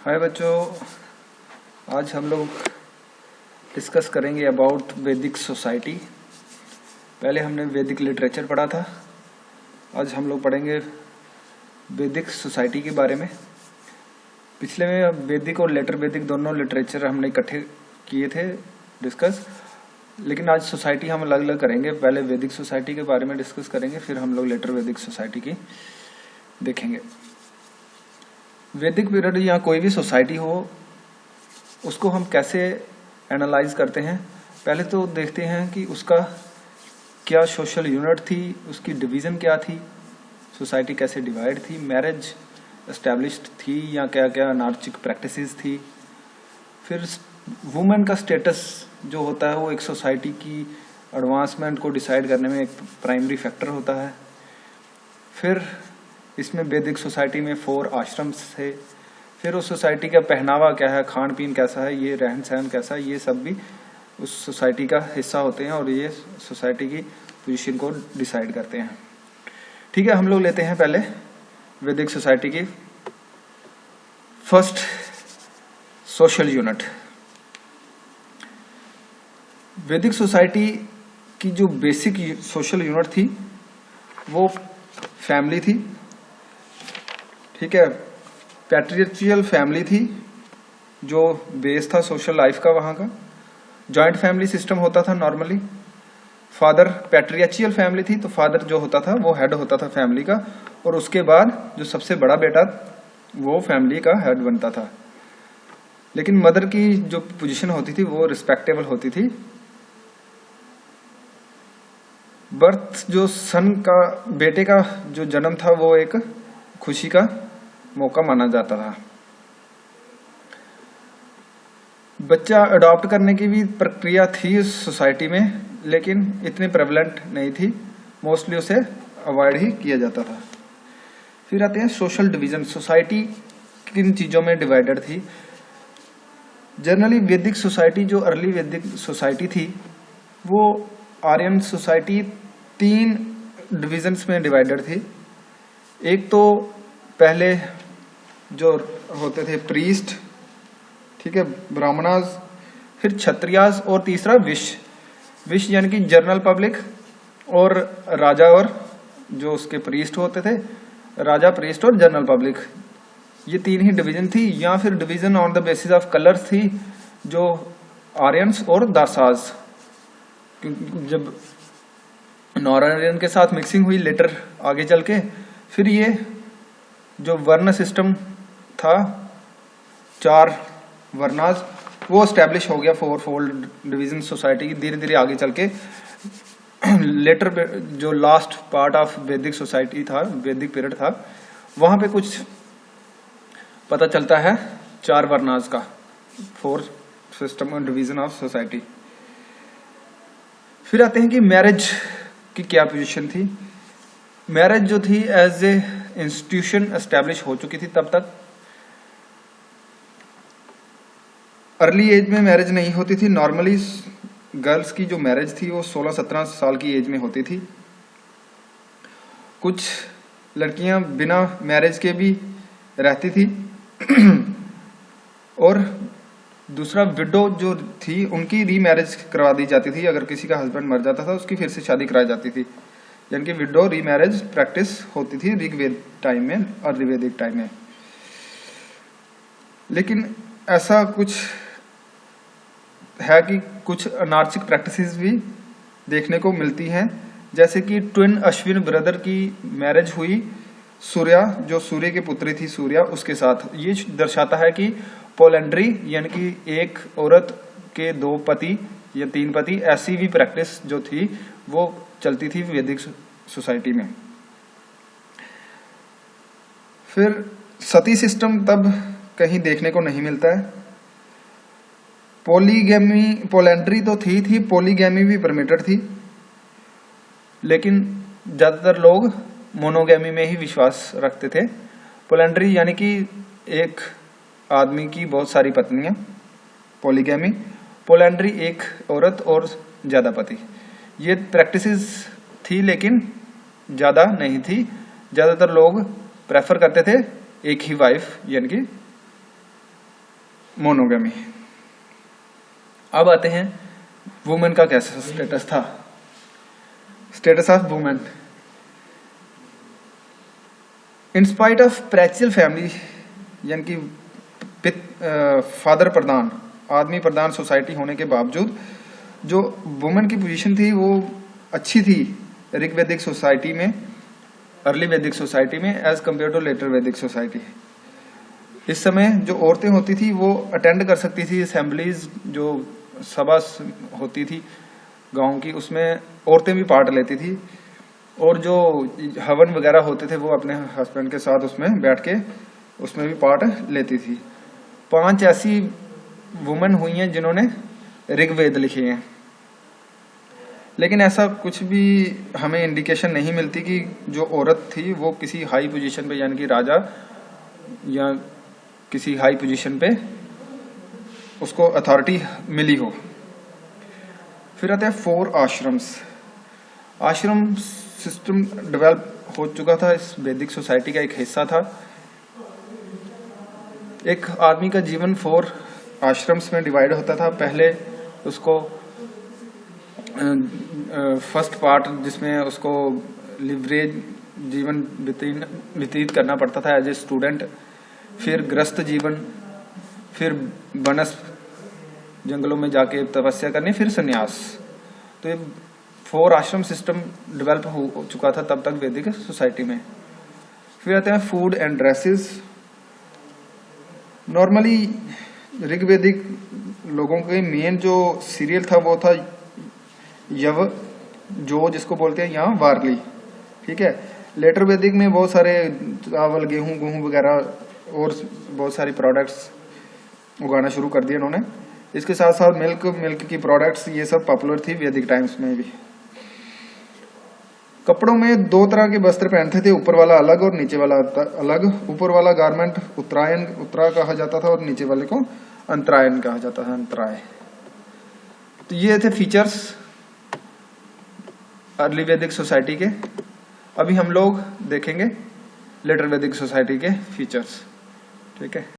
हाय बच्चों, आज हम लोग डिस्कस करेंगे अबाउट वैदिक सोसाइटी। पहले हमने वैदिक लिटरेचर पढ़ा था, आज हम लोग पढ़ेंगे वैदिक सोसाइटी के बारे में। पिछले में वैदिक और लेटर वैदिक दोनों लिटरेचर हमने इकट्ठे किए थे डिस्कस, लेकिन आज सोसाइटी हम अलग अलग करेंगे। पहले वैदिक सोसाइटी के बारे में डिस्कस करेंगे, फिर हम लोग लेटर वैदिक सोसाइटी की देखेंगे। वैदिक पीरियड या कोई भी सोसाइटी हो, उसको हम कैसे एनालाइज करते हैं। पहले तो देखते हैं कि उसका क्या सोशल यूनिट थी, उसकी डिवीज़न क्या थी, सोसाइटी कैसे डिवाइड थी, मैरिज एस्टेब्लिश्ड थी या क्या क्या अनार्चिक प्रैक्टिसेस थी। फिर वुमेन का स्टेटस जो होता है वो एक सोसाइटी की एडवांसमेंट को डिसाइड करने में एक प्राइमरी फैक्टर होता है। फिर इसमें वैदिक सोसाइटी में 4 आश्रम्स थे। फिर उस सोसाइटी का पहनावा क्या है, खान पीन कैसा है, ये रहन सहन कैसा है, ये सब भी उस सोसाइटी का हिस्सा होते हैं और ये सोसाइटी की पोजीशन को डिसाइड करते हैं। ठीक है, हम लोग लेते हैं पहले वैदिक सोसाइटी की फर्स्ट सोशल यूनिट। वैदिक सोसाइटी की जो बेसिक सोशल यूनिट थी वो फैमिली थी। ठीक है, पैट्रियर्चियल फैमिली थी जो बेस था सोशल लाइफ का वहां का। जॉइंट फैमिली सिस्टम होता था नॉर्मली। फादर पैट्रियर्चियल फैमिली थी तो फादर जो होता था वो हेड होता था फैमिली का, और उसके बाद जो सबसे बड़ा बेटा वो फैमिली का हेड बनता था। लेकिन मदर की जो पोजीशन होती थी वो रिस्पेक्टेबल होती थी। बर्थ जो सन का बेटे का जो जन्म था वो एक खुशी का मौका माना जाता था। बच्चा अडॉप्ट करने की भी प्रक्रिया थी उस सोसाइटी में, लेकिन इतनी प्रेवलेंट नहीं थी। मोस्टली उसे अवॉइड ही किया जाता था। फिर आते हैं सोशल डिवीजन। सोसाइटी किन चीजों में डिवाइडेड थी। जनरली वैदिक सोसाइटी जो अर्ली वैदिक सोसाइटी थी वो आर्यन सोसाइटी 3 डिविजन्स में डिवाइडेड थी। एक तो पहले जो होते थे प्रीस्ट, ठीक है, ब्राह्मणास, फिर क्षत्रियास, और तीसरा विश यानी कि जनरल पब्लिक, और राजा और जो उसके प्रीस्ट होते थे, राजा, प्रीस्ट और जनरल पब्लिक। ये 3 ही डिवीजन थी। या फिर division on the basis of colours थी, जो आर्यंस और दासाज। जब नॉन आर्यन के साथ मिक्सिंग हुई लेटर आगे चल के, फिर ये जो वर्ण सिस्टम था 4 वर्णास वो स्टैब्लिश हो गया। 4 फोल्ड डिवीजन सोसाइटी की धीरे धीरे आगे चल के लेटर जो लास्ट पार्ट ऑफ वैदिक सोसाइटी था, वैदिक पीरियड था, वहां पे कुछ पता चलता है 4 वर्णास का, 4 सिस्टम और डिवीजन ऑफ सोसाइटी। फिर आते हैं कि मैरिज की क्या पोजीशन थी। मैरिज जो थी एज ए इंस्टीट्यूशन एस्टेब्लिश हो चुकी थी तब तक। अर्ली एज में मैरिज नहीं होती थी। नॉर्मली गर्ल्स की जो मैरिज थी वो 16-17 साल की एज में होती थी। कुछ लड़कियां बिना मैरिज के भी रहती थी और दूसरा विडो जो थी उनकी रीमैरिज करवा दी जाती थी। अगर किसी का हस्बैंड मर जाता था उसकी फिर से शादी कराई जाती थी, यानी कि विडो रीमैरिज प्रैक्टिस होती थी ऋग्वेद टाइम में और वैदिक टाइम में। लेकिन ऐसा कुछ है कि कुछ अनार्चिक प्रैक्टिसेस भी देखने को मिलती हैं, जैसे कि ट्विन अश्विन ब्रदर की मैरिज हुई सूर्या, जो सूर्य की पुत्री थी सूर्या, उसके साथ। ये दर्शाता है कि पोलेंड्री यानी कि एक औरत के 2 पति या 3 पति, ऐसी भी प्रैक्टिस जो थी वो चलती थी वैदिक सोसाइटी में। फिर सती सिस्टम तब कहीं देखने को नहीं मिलता है। पॉलीगैमी, पोलेंड्री तो थी, पॉलीगैमी भी परमिटेड थी, लेकिन ज्यादातर लोग मोनोगैमी में ही विश्वास रखते थे। पोलेंड्री यानी कि एक आदमी की बहुत सारी पत्नियां, पॉलीगैमी। पोलेंड्री एक औरत और ज्यादा पति। ये प्रैक्टिसेस थी लेकिन ज्यादा नहीं थी। ज्यादातर लोग प्रेफर करते थे एक ही वाइफ यानी कि मोनोगमी। अब आते हैं वुमेन का कैसा स्टेटस था। Status of women in spite of patriarchal family, यानी कि फादर प्रधान, आदमी प्रधान सोसाइटी होने के बावजूद जो वुमेन की पोजीशन थी वो अच्छी थी ऋग्वैदिक सोसाइटी में, अर्ली वैदिक सोसाइटी में, एज कम्पेयर टू लेटर वैदिक सोसाइटी। इस समय जो औरतें होती थी वो अटेंड कर सकती थी असेंबलीज, जो सभा होती थी गांव की, उसमें औरतें भी पार्ट लेती थी, और जो हवन वगैरह होते थे वो अपने हस्बैंड के साथ उसमें बैठ के उसमें भी पार्ट लेती थी। 5 ऐसी वुमेन हुई हैं जिन्होंने ऋग्वेद लिखे हैं, लेकिन ऐसा कुछ भी हमें इंडिकेशन नहीं मिलती कि जो औरत थी वो किसी हाई पोजीशन पे, यानी कि राजा या किसी हाई पोजीशन पे उसको अथॉरिटी मिली हो। फिर आते हैं 4 आश्रम्स। आश्रम सिस्टम डेवलप हो चुका था, इस वैदिक सोसाइटी का एक हिस्सा था। एक आदमी का जीवन 4 आश्रम्स में डिवाइड होता था। पहले उसको फर्स्ट पार्ट जिसमें उसको लिवरेज जीवन व्यतीत करना पड़ता था एज ए स्टूडेंट, फिर गृहस्थ जीवन, फिर वनस जंगलों में जाके तपस्या करनी, फिर संन्यास। तो ये 4 आश्रम सिस्टम डेवलप हो चुका था तब तक वैदिक सोसाइटी में। फिर आते हैं फूड एंड ड्रेसेस। नॉर्मली ऋग्वैदिक लोगों के मेन जो सीरियल था वो था यव, जो जिसको बोलते हैं यहाँ वारली, ठीक है। लेटर वैदिक में बहुत सारे चावल, गेहूं वगैरह और बहुत सारी प्रोडक्ट्स उगाना शुरू कर दिए इन्होंने। इसके साथ साथ मिल्क की प्रोडक्ट्स, ये सब पॉपुलर थी वैदिक टाइम्स में भी। कपड़ों में 2 तरह के वस्त्र पहनते थे, ऊपर वाला अलग और नीचे वाला अलग। ऊपर वाला गारमेंट उत्तरा कहा जाता था और नीचे वाले को अंतरायन कहा जाता था, अंतराय। तो ये थे फीचर्स अर्ली वैदिक सोसाइटी के। अभी हम लोग देखेंगे लेटर वैदिक सोसाइटी के फीचर्स, ठीक है।